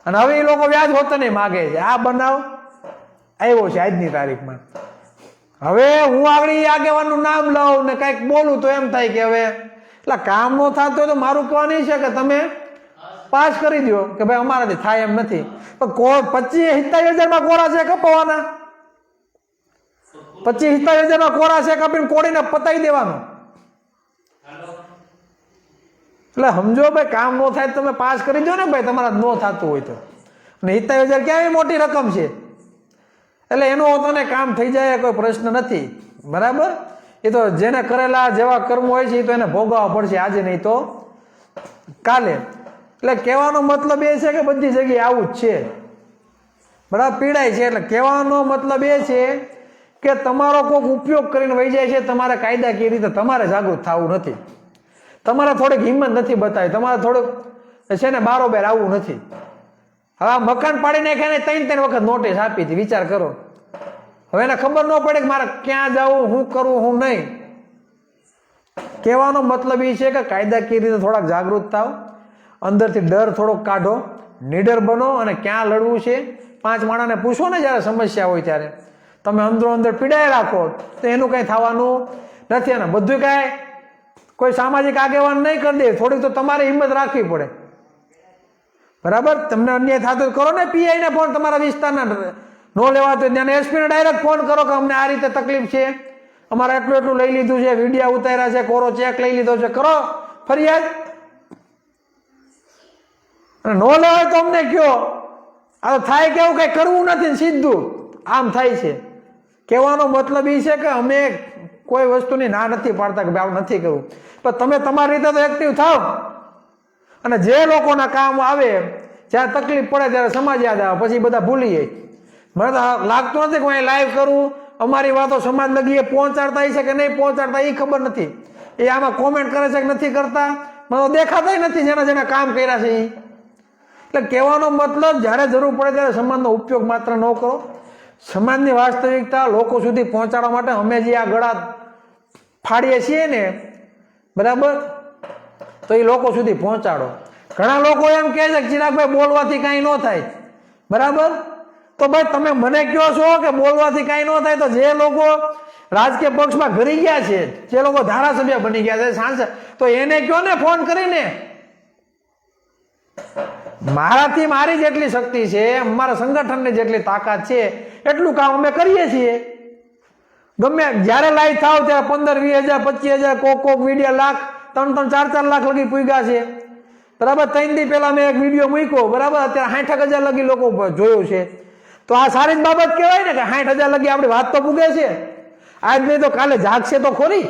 Speaker 1: અને હવે એ લોકો વ્યાજ હોતને માગે છે. આ બનાવ આવ્યો છે આજની તારીખમાં. હવે હું આગળ આગેવાનનું નામ લઉં ને કંઈક બોલું તો એમ થાય કે હવે એટલે કામ ન થતું હોય તો મારું કહેવાનું છે કે તમે પાસ કરી દો કે ભાઈ અમારાથી થાય એમ નથી. પણ 25-27,000 કોરા છે કપાવાના, 25-27,000 કોરા છે કપીને કોડીને પતાવી દેવાનો. એટલે સમજો ભાઈ, કામ ન થાય તમે પાસ કરી દો ને ભાઈ, તમારા ન થતું હોય તો. અને 27,000 ક્યાં મોટી રકમ છે, એટલે એનું તને કામ થઈ જાય કોઈ પ્રશ્ન નથી, બરાબર. એ તો જેને કરેલા જેવા કર્મ હોય છે એ તો એને ભોગવવા પડશે, આજે નહીં તો કાલે. એટલે કહેવાનો મતલબ એ છે કે બધી જગ્યાએ આવું જ છે, બરાબર, પીડાય છે. એટલે કહેવાનો મતલબ એ છે કે તમારો કોઈક ઉપયોગ કરીને વહી જાય છે, તમારે કાયદાકીય રીતે તમારે જાગૃત થવું નથી, તમારે થોડીક હિંમત નથી બતાવી, તમારે થોડુંક છે ને બારોબાર આવવું નથી. હવે આ મકાન પાડી નાખ્યા ને 3 વખત નોટિસ આપી હતી, વિચાર કરો. હવે એને ખબર ન પડે કે મારે ક્યાં જવું, શું કરવું, શું નહીં. કહેવાનો મતલબ એ છે કે કાયદાકીય રીતે થોડાક જાગૃત થાવ, અંદરથી ડર થોડોક કાઢો, નીડર બનો, અને ક્યાં લડવું છે 5 માણસને પૂછો ને જ્યારે સમસ્યા હોય ત્યારે. તમે અંદરો અંદર પીડાઈ રાખો તો એનું કંઈ થવાનું નથી. અને બધું કાંઈ કોઈ સામાજિક આગેવાન નહીં કરી દે, થોડીક તો તમારે હિંમત રાખવી પડે, બરાબર. તમને અન્યાય થતો કરો ને પીઆઈ ને ફોન, તમારા વિસ્તારના નો લેવાતો ત્યાં એસપી ને ડાયરેક્ટ ફોન કરો કે અમને આ રીતે તકલીફ છે, અમારે એટલું એટલું લઈ લીધું છે, વિડીયા ઉતાર્યા છે, કોરો ચેક લઈ લીધો છે, કરો ફરિયાદ. ન લેવાય તો અમને કયો. આ થાય કેવું કઈ કરવું નથી, સીધું આમ થાય છે. કહેવાનો મતલબ એ છે કે અમે કોઈ વસ્તુની ના નથી પાડતા કે ભાઈ નથી કરવું, પણ તમે તમારી રીતે તો એક્ટિવ થાવ. અને જે લોકોના કામ આવે, જ્યાં તકલીફ પડે ત્યારે સમાજ યાદ આવે, પછી બધા ભૂલી જાય. મને તો લાગતું નથી કે હું લાઈવ કરું, અમારી વાતો સમાજ લગી પહોંચાડતા છે કે નહીં પહોંચાડતા એ ખબર નથી. એ આમાં કોમેન્ટ કરે છે કે નથી કરતા, મને તો દેખાતા નથી જેના જેના કામ કર્યા છે એ. એટલે કહેવાનો મતલબ જ્યારે જરૂર પડે ત્યારે સમાજનો ઉપયોગ માત્ર ન કરો. સમાજની વાસ્તવિકતા લોકો સુધી પહોંચાડવા માટે અમે જે આ ગળા ફાડીએ છીએ ને, બરાબર, તો એ લોકો સુધી પહોંચાડો. ઘણા લોકો એમ કહે છે કે ચિરાગભાઈ બોલવાથી કાંઈ ન થાય, બરાબર, તો ભાઈ તમે મને કહો છો કે બોલવાથી કાંઈ ન થાય, તો જે લોકો રાજકીય પક્ષમાં ઘરી ગયા છે, જે લોકો ધારાસભ્ય બની ગયા છે, સાંસદ, તો એને કહો ને ફોન કરીને. મારાથી મારી જેટલી શક્તિ છે, અમારા સંગઠનની જેટલી તાકાત છે, એટલું કામ અમે કરીએ છીએ. ગમે જ્યારે લાઈવ થાવ ત્યારે 15-20 હજાર 25 હજાર કોક વિડીયો લાખ 3-4 લાખ લગી પૂગ્યા છે, બરાબર. 3 દી પહેલા મેં એક વિડીયો મૂક્યો, બરાબર, અત્યારે 60,000 લગી લોકો જોયું છે. તો આ સારી જ બાબત કહેવાય ને કે 60,000 લગી આપણી વાત તો પૂગે છે. આજ નહીં તો કાલે જાગશે તો ખોરી,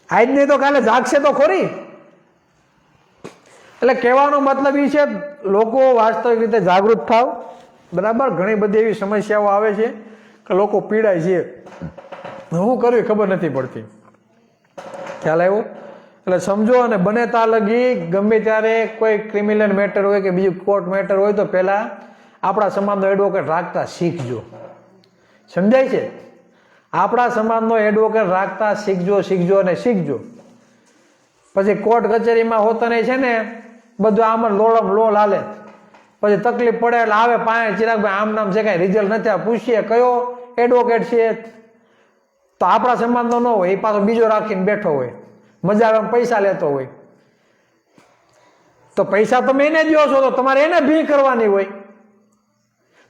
Speaker 1: આજ નહીં તો કાલે જાગશે તો ખોરી. એટલે કહેવાનો મતલબ એ છે લોકો વાસ્તવિક રીતે જાગૃત થાવ, બરાબર. ઘણી બધી એવી સમસ્યાઓ આવે છે કે લોકો પીડાય છે, શું કરવું ખબર નથી પડતી. ખ્યાલ આવ્યો? એટલે સમજો. અને બને ત્યાં લગી ગમે ત્યારે કોઈ ક્રિમિનલ મેટર હોય કે બીજું કોર્ટ મેટર હોય તો પહેલાં આપણા સમાજનો એડવોકેટ રાખતા શીખજો. સમજાય છે? આપણા સમાજનો એડવોકેટ રાખતા શીખજો અને શીખજો. પછી કોર્ટ કચેરીમાં હોતા નહીં છે ને, બધું આમ લોલ હાલે. પછી તકલીફ પડે એટલે આવે પાસે, ચિરાગભાઈ આમ નામ છે, કાંઈ રિઝલ્ટ નથી, પૂછીએ કયો એડવોકેટ છે, તો આપણા સમાજનો ન હોય, એ પાછો બીજો રાખીને બેઠો હોય, મજા આવે પૈસા લેતો હોય. તો પૈસા તમે એને દો છો તો તમારે એને ભી કરવાની હોય.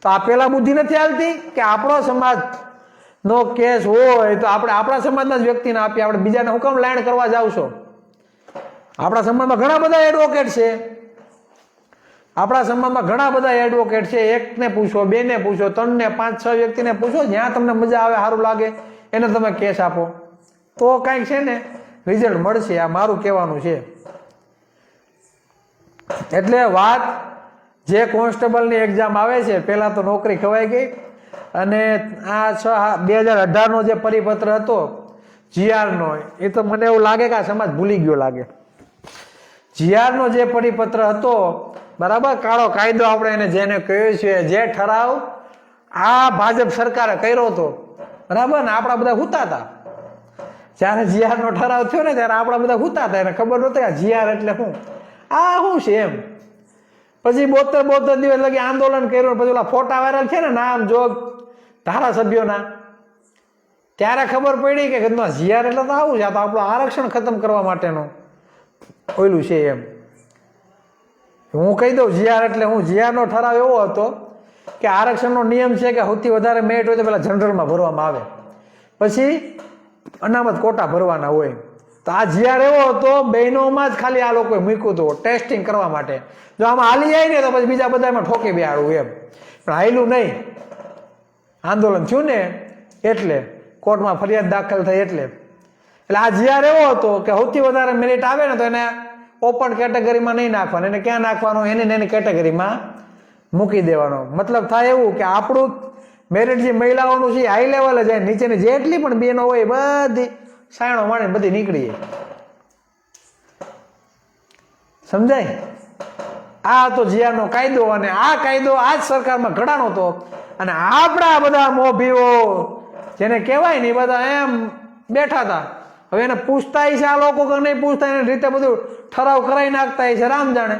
Speaker 1: તો આ પેલા બુદ્ધિ નથી હાલતી કે આપણો સમાજ નો કેસ હોય તો આપણે આપણા સમાજના જ વ્યક્તિને આપીએ, આપણે બીજાને હું કેમ લાઈન કરવા જાવ છો? આપણા સમાજમાં ઘણા બધા એડવોકેટ છે, આપણા સમાજમાં ઘણા બધા એડવોકેટ છે. એકને પૂછો, બેને પૂછો, 3 ને 5 6 વ્યક્તિને પૂછો, જ્યાં તમને મજા આવે, સારું લાગે એને તમે કેસ આપો, તો કાંઈક છે ને રિઝલ્ટ મળશે. આ મારું કહેવાનું છે. એટલે વાત જે કોન્સ્ટેબલની એક્ઝામ આવે છે, પહેલાં તો નોકરી ખવાઈ ગઈ. અને આ 2018નો જે પરિપત્ર હતો જીઆરનો, એ તો મને એવું લાગે કે આ સમાજ ભૂલી ગયો લાગે. જીઆરનો જે પરિપત્ર હતો, બરાબર, કાળો કાયદો આપણે એને જેને કહ્યું છે, જે ઠરાવ આ ભાજપ સરકારે કર્યો હતો, બરાબર ને, આપણા બધા હુતા હતા. જ્યારે જીઆરનો ઠરાવ થયો ને ત્યારે આપણા બધા હુતા હતા, એને ખબર નહોતી કે જીઆર એટલે શું, આ શું છે એમ. પછી 72 દિવસ લગી આંદોલન કર્યું. પછી ઓલા ફોટા વાયરલ છે ને નામ જોગ ધારાસભ્યોના, ત્યારે ખબર પડી કે જીઆર એટલે તો આવું છે, આ તો આપણું આરક્ષણ ખતમ કરવા માટેનું ઓયલું છે એમ. હું કહી દઉં જીઆર એટલે હું, જીઆરનો ઠરાવ એવો હતો કે આરક્ષણનો નિયમ છે કે સૌથી વધારે મેરિટ હોય તો પેલા જનરલમાં ભરવામાં આવે, પછી અનામત કોટા ભરવાના હોય. તો આ જીઆર એવો હતો, બહેનોમાં જ ખાલી આ લોકોએ મૂક્યું હતું ટેસ્ટિંગ કરવા માટે. જો આમાં હાલી જાય ને તો પછી બીજા બધા એમાં ઠોકી બેહાડવું એમ, પણ હાલ્યું નહીં. આંદોલન થયું ને એટલે કોર્ટમાં ફરિયાદ દાખલ થઈ એટલે આ જીઆર એવો હતો કે સૌથી વધારે મેરિટ આવે ને તો એને ઓપન કેટેગરીમાં નહીં નાખવાનું, એને ક્યાં નાખવાનું, એની કેટેગરીમાં મૂકી દેવાનો. મતલબ થાય એવું કે આપણું મેરિટ જે મહિલાઓનું છે હાઈ લેવલે જાય, નીચેની જેટલી પણ બહેનો હોય બધી સાયણો માણીને બધી નીકળી જાય. સમજાય? આ તો જીઆરનો કાયદો, અને આ કાયદો આ જ સરકારમાં ઘડાનો હતો. અને આપણા બધા મોભીઓ જેને કહેવાય ને, એ બધા એમ બેઠા હતા. હવે એને પૂછતા છે આ લોકો કે નહીં પૂછતા, એને રીતે બધું ઠરાવ કરાવી નાખતા છે, રામ જાણે.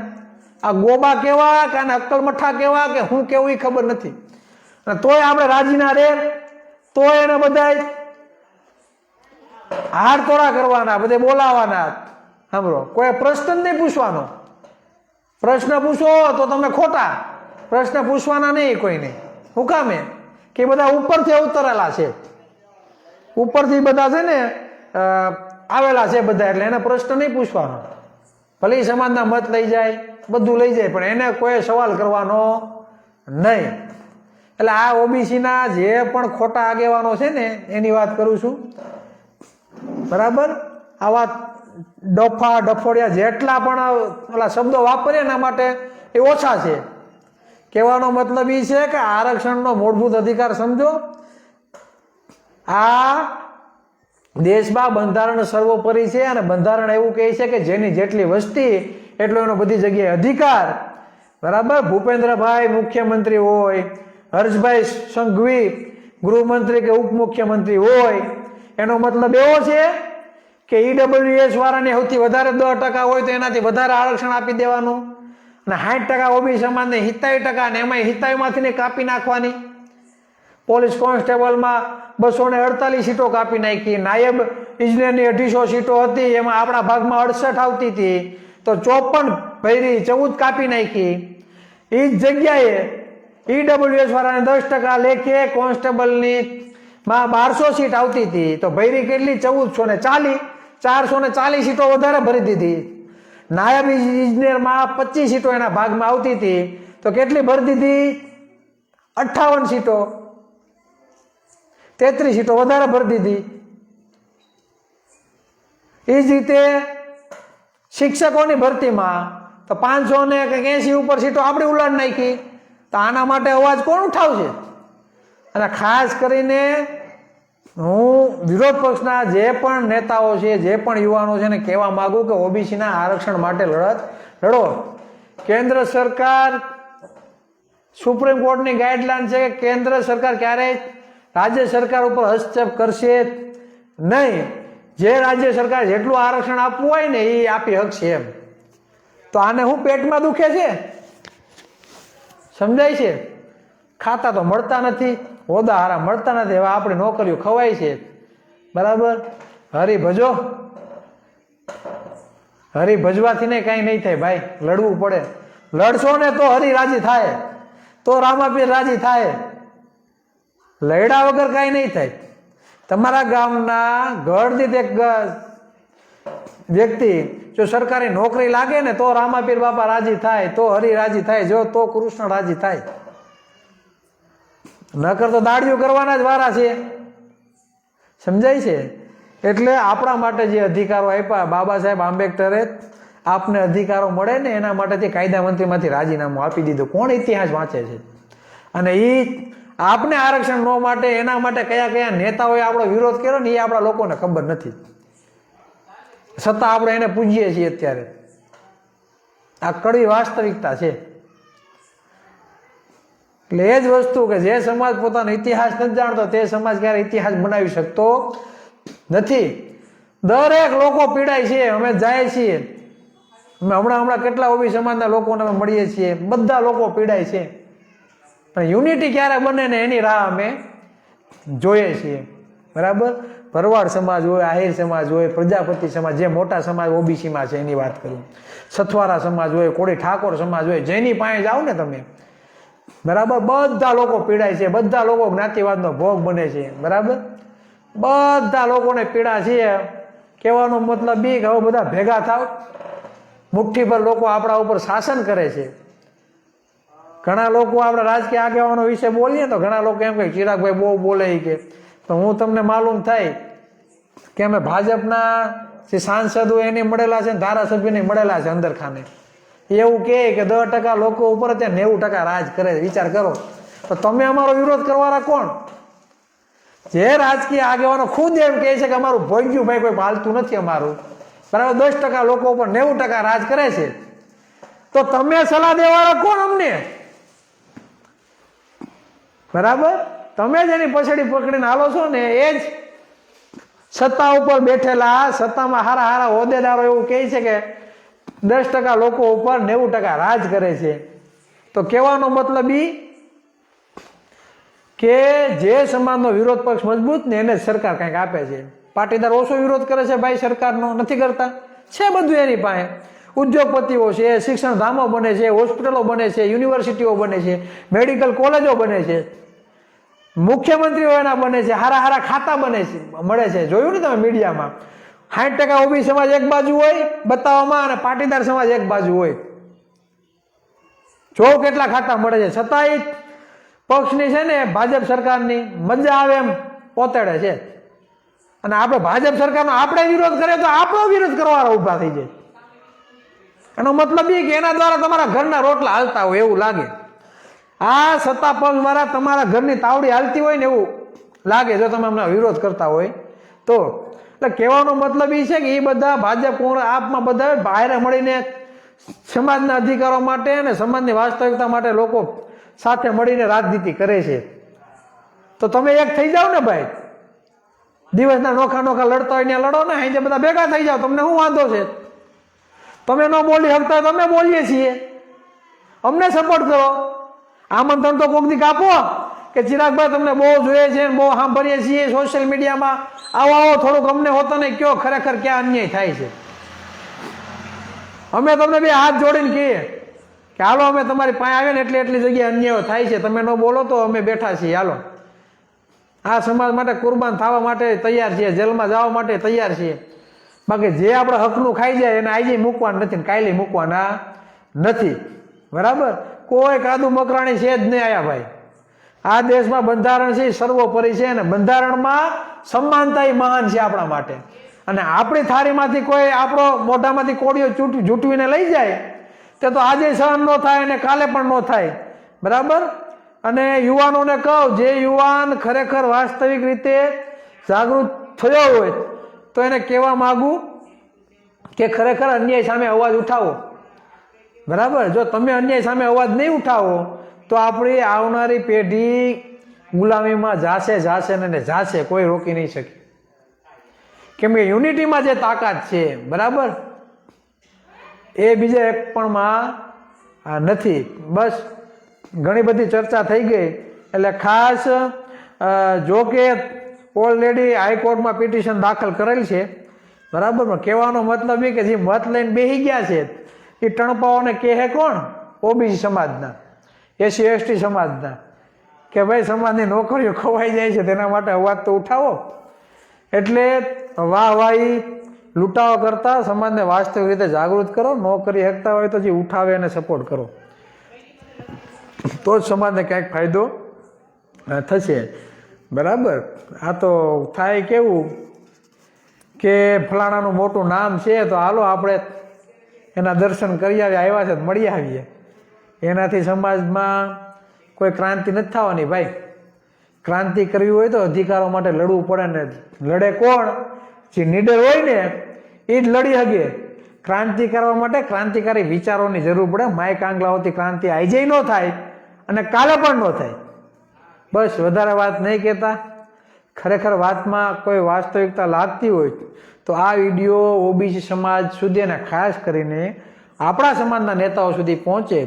Speaker 1: આ ગોબા કેવા કે અક્કલ મઠ્ઠા કેવા કે હું કેવું એ ખબર નથી. અને તોય આપણે રાજીના રે, તોય એને બધા હાર તોડા કરવાના, બધે બોલાવાના. સાંભળો, કોઈ પ્રશ્ન નહીં પૂછવાનો. પ્રશ્ન પૂછો તો તમે ખોટા, પ્રશ્ન પૂછવાના નહીં કોઈને. હું કામે કે બધા ઉપરથી ઉતરેલા છે, ઉપરથી બધા છે ને આવેલા છે બધા, એટલે એને પ્રશ્ન નહીં પૂછવાનો. ભલે ઈ સમાજના મત લઈ જાય, બધું લઈ જાય, પણ એને કોઈ સવાલ કરવાનો નહીં. એટલે આ ઓબીસીના જે પણ ખોટા આગેવાનો છે ને એની વાત કરું છું, બરાબર. આવા ડફા ડફોડિયા જેટલા પણ ઓલા શબ્દો વાપરે એના માટે એ ઓછા છે. કહેવાનો મતલબ એ છે કે આરક્ષણનો મૂળભૂત અધિકાર સમજો. આ દેશમાં બંધારણ સર્વોપરી છે અને બંધારણ એવું કહે છે કે જેની જેટલી વસ્તી એટલો એનો બધી જગ્યાએ અધિકાર, બરાબર. ભૂપેન્દ્રભાઈ મુખ્યમંત્રી હોય, હર્ષભાઈ સંઘવી ગૃહમંત્રી કે ઉપમુખ્યમંત્રી હોય, એનો મતલબ એવો છે કે ઈડબ્લ્યુએસ વાળાને સૌથી વધારે 10% હોય તો એનાથી વધારે આરક્ષણ આપી દેવાનું, અને 60% ઓબીસી સમાજને 70%, ને એમાં 70માંથી કાપી નાખવાની. પોલીસ કોન્સ્ટેબલમાં 248 સીટો કાપી નાખી. નાયબ ઇજનેરની 250 સીટો હતી, એમાં આપણા ભાગમાં 68 આવતી હતી, તો 54 ભરી 14 કાપી નાખી. એ જ જગ્યાએ ઈડબ્લ્યુએસ વાળાને 10% લેખે કોન્સ્ટેબલની માં 1200 સીટ આવતી હતી, તો ભરી કેટલી? 1440. 440 સીટો વધારે ભરી દીધી. નાયબ ઇજનેરમાં 25 સીટો એના ભાગમાં આવતી હતી, તો કેટલી ભરી દીધી? 58 સીટો. 33 સીટો વધારે ભરી દીધી. એ જ રીતે શિક્ષકોની ભરતીમાં તો 580 ઉપર સીટો આપણી ઉલાડ નાખી. તો આના માટે અવાજ કોણ ઉઠાવશે? અને ખાસ કરીને હું વિરોધ પક્ષના જે પણ નેતાઓ છે, જે પણ યુવાનો છે ને કહેવા માંગુ કે ઓબીસીના આરક્ષણ માટે લડો. કેન્દ્ર સરકાર, સુપ્રીમ કોર્ટની ગાઈડલાઈન છે કે કેન્દ્ર સરકાર ક્યારેય રાજ્ય સરકાર ઉપર હસ્તક્ષેપ કરશે નહીં. જે રાજ્ય સરકાર જેટલું આરક્ષણ આપવું હોય ને એ આપી શકશે એમ. તો આને હું પેટમાં દુખે છે, સમજાય છે? ખાતા તો મળતા નથી, હોદા હારા મળતા નથી, હવે આપણી નોકરીઓ ખવાય છે, બરાબર. હરી ભજો, હરી ભજવાથી ને કઈ નહીં થાય ભાઈ, લડવું પડે. લડશો ને તો હરી રાજી થાય, તો રામાપીર રાજી થાય. લડ્યા વગર કઈ નહીં થાય. તમારા ગામના ઘરથી એક વ્યક્તિ જો સરકારી નોકરી લાગે ને તો રામાપીર બાપા રાજી થાય, તો હરી રાજી થાય, જો તો કૃષ્ણ રાજી થાય. નકર તો દાડિયું કરવાના જ વારા છે, સમજાય છે? એટલે આપણા માટે જે અધિકારો આપ્યા બાબા સાહેબ આંબેડકરે, આપને અધિકારો મળે ને એના માટેથી કાયદા મંત્રીમાંથી રાજીનામું આપી દીધું. કોણ ઇતિહાસ વાંચે છે? અને એ આપને આરક્ષણ ન માટે એના માટે કયા કયા નેતાઓએ આપણો વિરોધ કર્યો ને એ આપણા લોકોને ખબર નથી, છતાં આપણે એને પૂજીએ છીએ અત્યારે. આ કડવી વાસ્તવિકતા છે. એટલે એ જ વસ્તુ કે જે સમાજ પોતાનો ઇતિહાસ નથી જાણતો તે સમાજ ક્યારે ઇતિહાસ બનાવી શકતો નથી. દરેક લોકો પીડાય છે. અમે જાય છીએ, અમે હમણાં કેટલા ઓબીસી સમાજના લોકોને અમે મળીએ છીએ, બધા લોકો પીડાય છે. પણ યુનિટી ક્યારે બને ને એની રાહ અમે જોઈએ છીએ, બરાબર. ભરવાડ સમાજ હોય, આહિર સમાજ હોય, પ્રજાપતિ સમાજ, જે મોટા સમાજ ઓબીસીમાં છે એની વાત કરું, સથવારા સમાજ હોય, કોળી ઠાકોર સમાજ હોય, જેની પાસે જાઓ ને તમે, બરાબર, બધા લોકો પીડાય છે, બધા લોકો જ્ઞાતિવાદનો ભોગ બને છે, બરાબર. બધા લોકોને પીડા છે. કહેવાનો મતલબ બી કે હવે બધા ભેગા થાવ. મુઠ્ઠી પર લોકો આપણા ઉપર શાસન કરે છે. ઘણા લોકો આપણે રાજકીય આગેવાનો વિશે બોલીએ તો ઘણા લોકો એમ કે ચિરાગભાઈ બહુ બોલે કે, તો હું તમને માલુમ થાય કે અમે ભાજપના જે સાંસદ હોય એને મળેલા છે, ધારાસભ્યને મળેલા છે અંદર ખાને. એવું કે 10% લોકો ઉપર ત્યાં 90% રાજ કરે. વિચાર કરો. તો તમે અમારો વિરોધ કરવાના કોણ? જે રાજકીય આગેવાનો ખુદ એમ કહે છે કે અમારું ભોગ્યું ભાઈ કોઈ પાલતું નથી અમારું, બરાબર, 10% લોકો ઉપર 90% રાજ કરે છે, તો તમે સલાહ દેવાના કોણ અમને? બરાબર. તમે જ એની પછડી પકડીને હાલો છો ને. એ જ સત્તા ઉપર બેઠેલા, સત્તામાં હારા હારા હોદ્દેદારો એવું કહે છે કે 10% લોકો ઉપર 90% રાજ કરે છે. તો કહેવાનો મતલબ કે જે સમાજનો વિરોધ પક્ષ મજબૂત ને એને સરકાર કંઈક આપે છે. પાટીદાર ઓછો વિરોધ કરે છે ભાઈ સરકારનો? નથી કરતા. છે બધું એની પાસે. ઉદ્યોગપતિઓ છે, શિક્ષણ ધામો બને છે, હોસ્પિટલો બને છે, યુનિવર્સિટીઓ બને છે, મેડિકલ કોલેજો બને છે, મુખ્યમંત્રીઓ એના બને છે, હારા હારા ખાતા બને છે, મળે છે. જોયું ને તમે મીડિયામાં 60% ઓબીસી સમાજ એક બાજુ હોય બતાવવામાં અને પાટીદાર સમાજ એક બાજુ હોય. જો કેટલા ખાતા મળે છે, છતાંય પક્ષની છે ને ભાજપ સરકારની મજા આવે એમ પોતેડે છે. અને આપણે ભાજપ સરકારનો આપણે વિરોધ કરીએ તો આપણો વિરોધ કરવાવાળા ઊભા થઈ જાય. એનો મતલબ એ કે એના દ્વારા તમારા ઘરના રોટલા હાલતા હોય એવું લાગે. આ સત્તા પક્ષ દ્વારા તમારા ઘરની તાવડી હાલતી હોય ને એવું લાગે જો તમે એમના વિરોધ કરતા હોય તો. એટલે કહેવાનો મતલબ એ છે કે એ બધા ભાજપ કોંગ્રેસ આપમાં બધા બહાર મળીને સમાજના અધિકારો માટે અને સમાજની વાસ્તવિકતા માટે લોકો સાથે મળીને રાજનીતિ કરે છે. તો તમે એક થઈ જાઓ ને ભાઈ, દિવસના નોખા નોખા લડતા હોય ત્યાં લડો ને, અહીં બધા ભેગા થઈ જાઓ, તમને શું વાંધો છે? તમે ન બોલી શકતા હોય તમે બોલીએ છીએ, અમને સપોર્ટ કરો. આમંત્રણ તો કોક દી કાપો કે ચિરાગભાઈ તમને બહુ જોઈએ છે, બહુ સાંભળીએ છીએ સોશિયલ મીડિયામાં, આવો આવો થોડુંક અમને હોતો ને કયો ખરેખર ક્યાં અન્યાય થાય છે. અમે તમને બે હાથ જોડીને કહીએ કે હાલો અમે તમારી પાસે આવીએ ને એટલી જગ્યાએ અન્યાય થાય છે, તમે ન બોલો તો અમે બેઠા છીએ, હાલો આ સમાજ માટે કુરબાન થવા માટે તૈયાર છીએ, જેલમાં જવા માટે તૈયાર છીએ. બાકી જે આપણે હકનું ખાઈ જાય એને આજે મૂકવાનું નથી ને કાલે મૂકવાના નથી. બરાબર? કોઈ કાદુ મકરાણી છે જ નહીં આયા ભાઈ. આ દેશમાં બંધારણ છે સર્વોપરી છે અને બંધારણમાં સમાનતા મહાન છે આપણા માટે. અને આપણી થાળીમાંથી કોઈ આપણો મોઢામાંથી કોળીઓ જૂટવીને લઈ જાય તે તો આજે સહન ન થાય અને કાલે પણ ન થાય. બરાબર? અને યુવાનોને કહું, જે યુવાન ખરેખર વાસ્તવિક રીતે જાગૃત થયો હોય તો એને કહેવા માંગુ કે ખરેખર અન્યાય સામે અવાજ ઉઠાવો. બરાબર? જો તમે અન્યાય સામે અવાજ નહીં ઉઠાવો તો આપણી આવનારી પેઢી ગુલામીમાં જાશે ને જાશે, કોઈ રોકી નહીં શકે. કેમ કે યુનિટીમાં જે તાકાત છે, બરાબર, એ બીજા એક પણમાં નથી. બસ ઘણી બધી ચર્ચા થઈ ગઈ એટલે ખાસ જો કે ઓલરેડી હાઈકોર્ટમાં પિટિશન દાખલ કરેલ છે. બરાબર? પણ કહેવાનો મતલબ એ કે જે મત લઈને બેસી ગયા છે એ ટણપાઓને કહે કોણ? ઓબીસી સમાજના, એસસી એસટી સમાજના, કે ભાઈ સમાજની નોકરીઓ ખોવાઈ જાય છે તેના માટે અવાજ તો ઉઠાવો. એટલે વાહવાહી લૂંટાવા કરતા સમાજને વાસ્તવિક રીતે જાગૃત કરો. ન કરી શકતા હોય તો જે ઉઠાવે એને સપોર્ટ કરો, તો જ સમાજને ક્યાંક ફાયદો થશે. બરાબર? આ તો થાય કેવું કે ફલાણાનું મોટું નામ છે તો હાલો આપણે એના દર્શન કરી આવ્યા છે મળી આવીએ. એનાથી સમાજમાં કોઈ ક્રાંતિ નથી થવાની ભાઈ. ક્રાંતિ કરવી હોય તો અધિકારો માટે લડવું પડે ને. લડે કોણ? જે નીડર હોય ને એ જ લડી શકે. ક્રાંતિ કરવા માટે ક્રાંતિકારી વિચારોની જરૂર પડે. માય કાંગલાઓથી ક્રાંતિ આજે ન થાય અને કાલે પણ ન થાય. બસ વધારે વાત નહીં કહેતા. ખરેખર વાતમાં કોઈ વાસ્તવિકતા લાગતી હોય તો આ વિડીયો ઓબીસી સમાજ સુધી અને ખાસ કરીને આપણા સમાજના નેતાઓ સુધી પહોંચે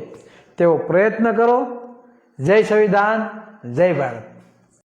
Speaker 1: તેવો પ્રયત્ન કરો. જય સંવિધાન, જય ભારત.